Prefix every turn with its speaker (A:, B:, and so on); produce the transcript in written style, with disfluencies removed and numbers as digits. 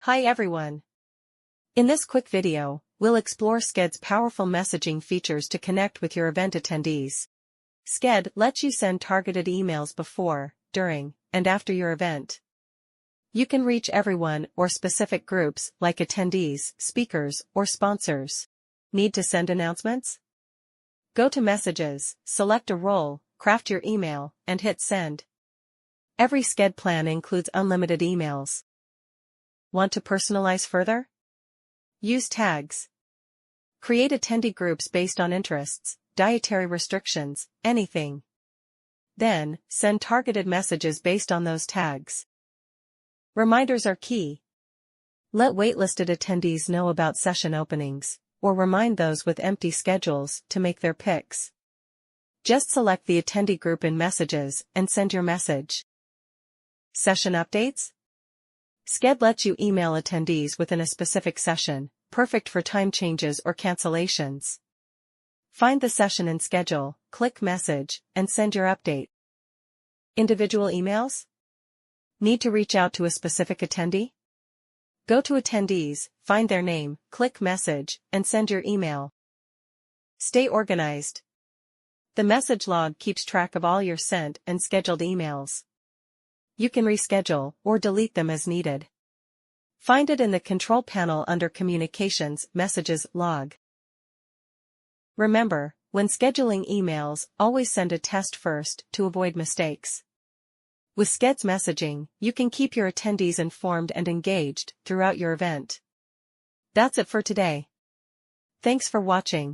A: Hi everyone. In this quick video, we'll explore Sced's powerful messaging features to connect with your event attendees. Sched lets you send targeted emails before, during, and after your event. You can reach everyone or specific groups like attendees, speakers, or sponsors. Need to send announcements? Go to Messages, select a role, craft your email, and hit Send. Every Sched plan includes unlimited emails. Want to personalize further? Use tags. Create attendee groups based on interests, dietary restrictions, anything. Then, send targeted messages based on those tags. Reminders are key. Let waitlisted attendees know about session openings, or remind those with empty schedules to make their picks. Just select the attendee group in Messages and send your message. Session updates? Sched lets you email attendees within a specific session, perfect for time changes or cancellations. Find the session and schedule, click Message, and send your update. Individual emails? Need to reach out to a specific attendee? Go to Attendees, find their name, click Message, and send your email. Stay organized. The message log keeps track of all your sent and scheduled emails. You can reschedule or delete them as needed. Find it in the control panel under Communications, Messages, Log. Remember, when scheduling emails, always send a test first to avoid mistakes. With Sced's messaging, you can keep your attendees informed and engaged throughout your event. That's it for today. Thanks for watching.